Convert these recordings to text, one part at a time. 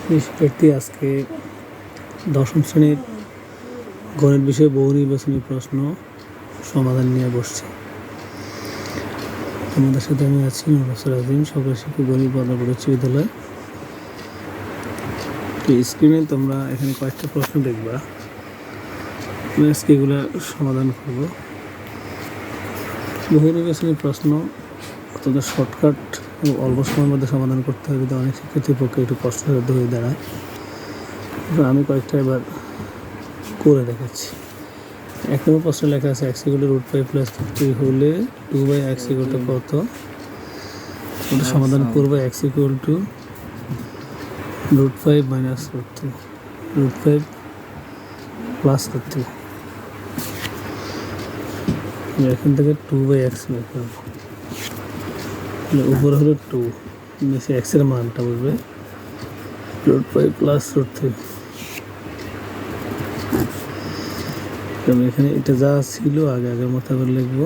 শিক্ষার্থী আজকে দশম শ্রেণীর গণিত বিষয়ে বহু নির্বাচনী প্রশ্ন সমাধান নিয়ে বসছি। তোমাদের সাথে আমি আছি মুনাফির আজিম, সরকারি শিক্ষক গণিত বদরপুর উচ্চ বিদ্যালয়। স্ক্রিনে তোমরা এখানে কয়েকটা প্রশ্ন দেখবা, আমি আজকে এগুলো সমাধান করব। বহু নির্বাচনী প্রশ্ন অত্যন্ত শর্টকাট এবং অল্প সময়ের মধ্যে সমাধান করতে হবে, কিন্তু অনেক শিক্ষার্থীর পক্ষে একটু কষ্টসাধ্য হয়ে দাঁড়ায়। আমি কয়েকটা এবার করে দেখাচ্ছি। এক নম্বর প্রশ্ন লেখা আছে x = √5 + 3 হলে 2/x = কত? ওটা সমাধান করবো। x = √5 - √3, √5 + √3। এখান থেকে 2/x বের করবো। উপরে হলো 2, নিচে x এর মানটা বলবে √5 + √3। তবে এখানে এটা যা ছিল আগের মতো করে লিখবো।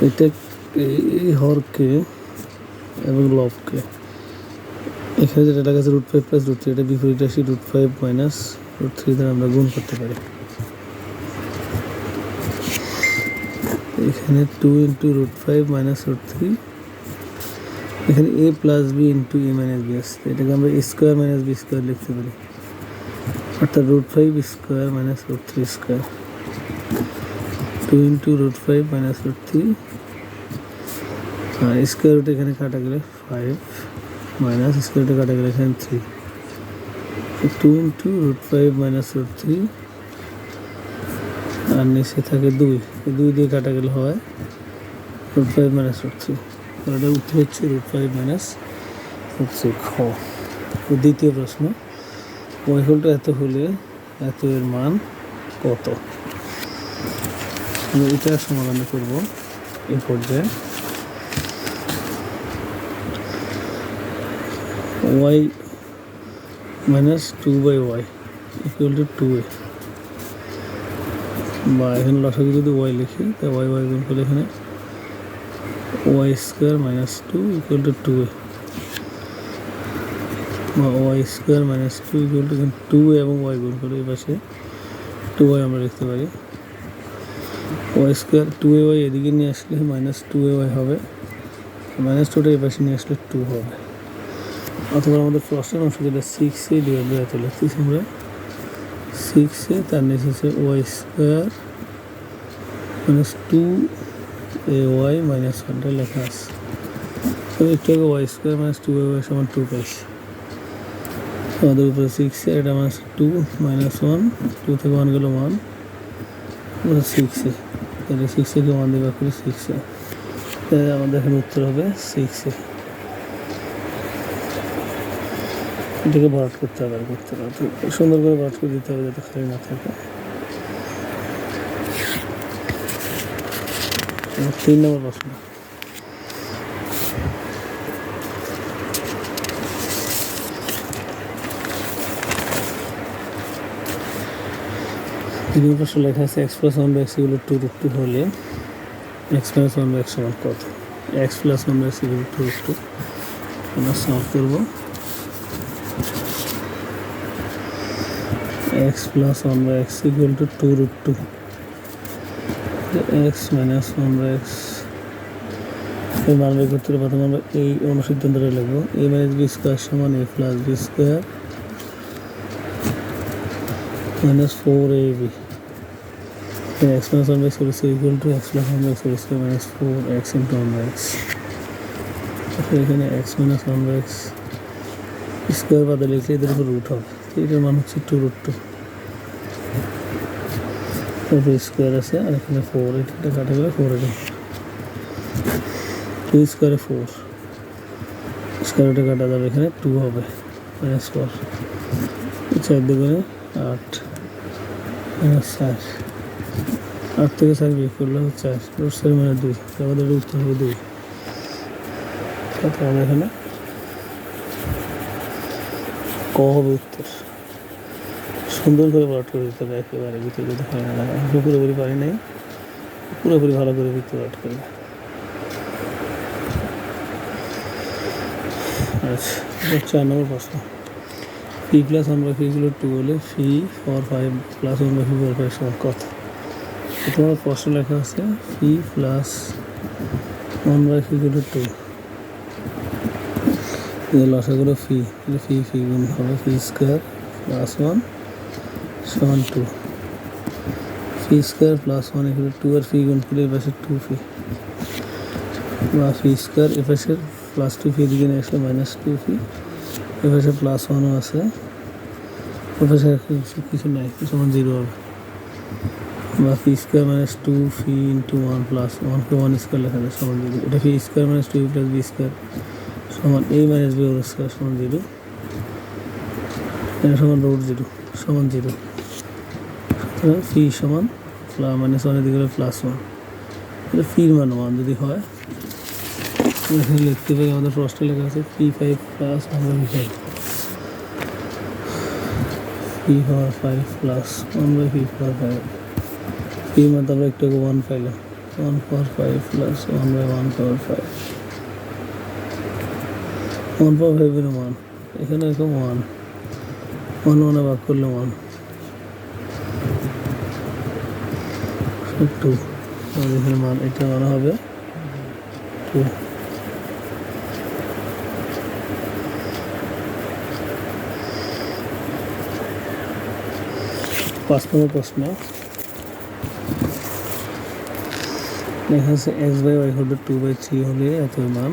এটা এই হরকে এবং লবকে এখানে যেটা লেখা আছে √5 + √3, এটা বিপরীত রাশি √5 - √3 দ্বারা আমরা গুণ করতে পারি। এখানে 2 × √5 - √3, এখানে a + b × a - b আছে, এটাকে আমরা স্কোয়ার মাইনাস বি স্কোয়ার লিখতে পারি, অর্থাৎ √5² - √3²। 2 × √5 - √3, আর স্কোয়ার রুট এখানে কাটা গেলে 5, মাইনাস স্কোয়ার রুটে কাটা গেলে এখানে 3। 2 × √5 - √3, আর নিচে থাকে 2, 2 দিয়ে কাটা গেলে হয় √5 - √3। এটার উত্তর হচ্ছে √5 - √3 খ। দ্বিতীয় প্রশ্ন, y = এত হলে এত এর মান কত? আমি এটা সমাধান করব এই পর্যায়ে। y - 2/y = 2a, বা এখানে লসাগু যদি y লিখি তাই y গুণ করলে এখানে y² - 2 = 2a, বা y² - 2 = 2a এবং y গুণ করে এই পাশে 2y আমরা লিখতে পারি। y² 2ay এদিকে নিয়ে আসলে -2ay হবে, -2টা এই পাশে নিয়ে আসলে 2 হবে। অথবা আমাদের প্রশ্নের অংশ যেটা 6a / এত লিখতেছি আমরা, 6a তার নিচে হচ্ছে y² - 2ay - 1টা লেখা আছে। তবে একটু আগে y² - 2ay = 2 পাইছি। আমাদের উপরে 6a, এটা -2 - 1, 2 থেকে 1 গেল 1, 6a, তাহলে 6a কে 1 দিয়ে ভাগ করি 6a, তাহলে আমাদের এখানে উত্তর হবে 6a। এটাকে ভরাট করতে হবে, সুন্দর করে ভরাট করে দিতে হবে যাতে খালি না থাকে। 3 নম্বর প্রশ্ন, প্রশ্ন লেখা আছে x + 1/x = 2√2 হলে x - 1/x = কত? x + 1/x = 2√2 আমরা সলভ করবো। x + 1/x = 2√2, x - 1/x এর মান বের করতে হলে প্রথমে আমরা এই অনুসিদ্ধান্তটা লিখবো, a - b² = a + b² - 4ab। x - 1/x = x + 1/x = 4x × 1/x। এখানে x - 1/x স্কোয়ার বাদে লিখলে এদের উপর রুট হবে, এটার মান হচ্ছে 2√2। তারপরে স্কোয়ার আছে, আর এখানে 4, এটা কাটা গেলে 4 এর 2² - 4, স্কোয়ার রুটে কাটা যাবে, এখানে 2 হবে, -4, 4 × 2 = 8, -4, 8 থেকে 4 বিয়োগ করলে 4, √4 - 2, আমাদের উত্তর হবে 2। তারপরে এখানে ক হবে উত্তর। সুন্দর করে ভরাট করে দিতে হবে একেবারে, ভিতরে যদি হয় না, পুরোপুরি পারি নাই, পুরোপুরি ভালো করে ভিতরে ভরাট করবে। আচ্ছা, এটা 4 নম্বর প্রশ্ন। পি প্লাস 1/5 হলো 2 হলে পি ফর 5 প্লাস 1/5 ফর 5 সমান কত? তোমার প্রশ্ন লেখা আছে পি প্লাস 1/5 হলো 2, লসাগুলো ফি, ফি গুণ হবে ফি স্কোয়ার প্লাস 1 সমান 2, ফি স্কোয়ার প্লাস 1 এখানে 2 আর ফি গুণ করে এপাশে 2 ফি বা ফি স্কোয়ার এপাশের প্লাস 2 ফি দিকে নিয়ে আসলে -2 ফি, এপাশে প্লাস 1ও আছে, এপাশে কিছু নাই, সমান 0 হবে বা phi square -2 phi into 1 plus 1 কে 1 স্কোয়ার লেখা যায় সমান 0। এটা phi square -2 plus B square সমান a minus B whole square সমান 0, এটা সমান √0 সমান 0। সুতরাং ফি সমান -1 এদিকে হলে +1, এটা ফির মান 1 যদি হয় এখানে লিখতে পারি আমাদের প্রশ্নে লেখা আছে P5 plus 1/5, P5 plus 1/5 for 5, P মান আমরা একটু 1 পাইলাম, 1 ফর 5 প্লাস 1/1 ফর 5, 1 ফর 5 এর মান এখানে এরকম 1 1 ভাগ করলে 1 2, এখানে মান এটা মানে হবে 2। 5 নম্বর প্রশ্ন লেখা আছে x/y হলো 2/3 হলে এত মান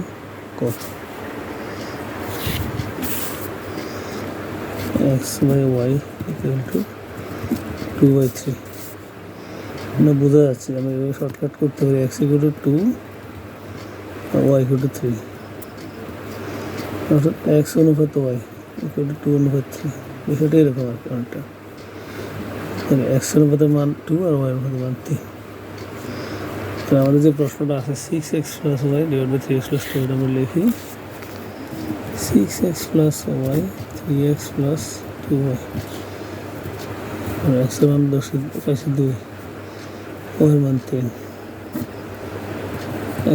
কত? x/y ইকুয়াল টু 2/3 না বোঝা যাচ্ছে, আমি এভাবে শর্টকাট করতে পারি x ইকুয়াল টু 2 আর y ইকুয়াল টু 3, অর্থাৎ x অনুপাত y ইকুয়াল টু 2 অনুপাত 3, বিষয়টা এরকম আর কি অনেকটা। তাহলে x অনুপাতের মান 2 আর y অনুপাতের মান 3। তো আমাদের যে প্রশ্নটা আছে 6x plus y divide by 3x plus 2, এটা আমরা লিখি 6x প্লাস y 3x প্লাস 2y, আর x এর মান 10 পাইছি 2, y এর মান 3,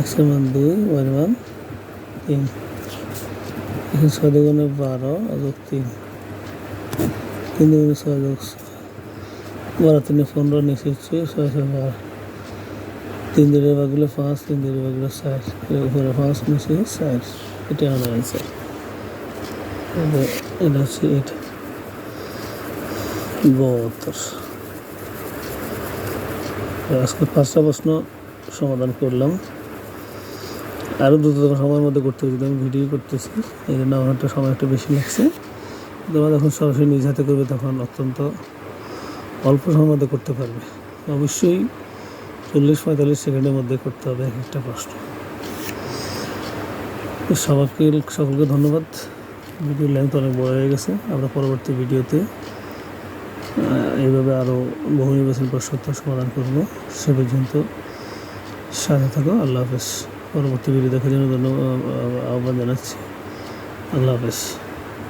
x এর মান 2, y এর মান 3, এখানে 6 দুগুণে 12 আর 3, 3 দুগুণে 6 যোগ 12 3 15 নিচে হচ্ছে 6 6 12, 3 দিয়ে ভাগ করলে 5, 3 দিয়ে ভাগ করলে 4, এর উপরে 5 নিচে 4, এটা আমাদের অ্যান্সার। এটা হচ্ছে এটা 72। আজকে 5টা প্রশ্ন সমাধান করলাম, আরও দ্রুততম সময়ের মধ্যে করতে হবে, যদি আমি ভিডিও করতেছি এই জন্য আমার একটা সময় একটু বেশি লাগছে। তোমরা যখন সরাসরি নিজ হাতে করবে তখন অত্যন্ত অল্প সময়ের মধ্যে করতে পারবে, অবশ্যই 40-45 সেকেন্ডের মধ্যে করতে হবে এক একটা প্রশ্ন। সকলকে ধন্যবাদ। ভিডিওর লেন্থ অনেক বড় হয়ে গেছে, আমরা পরবর্তী ভিডিওতে এইভাবে আরও বহু নির্বাচন প্রশ্ন সমাধান করবো। সে পর্যন্ত সাথে থাকো। আল্লাহ হাফেজ। পরবর্তী ভিডিও দেখার জন্য ধন্যবাদ আহ্বান জানাচ্ছি। আল্লাহ হাফেজ।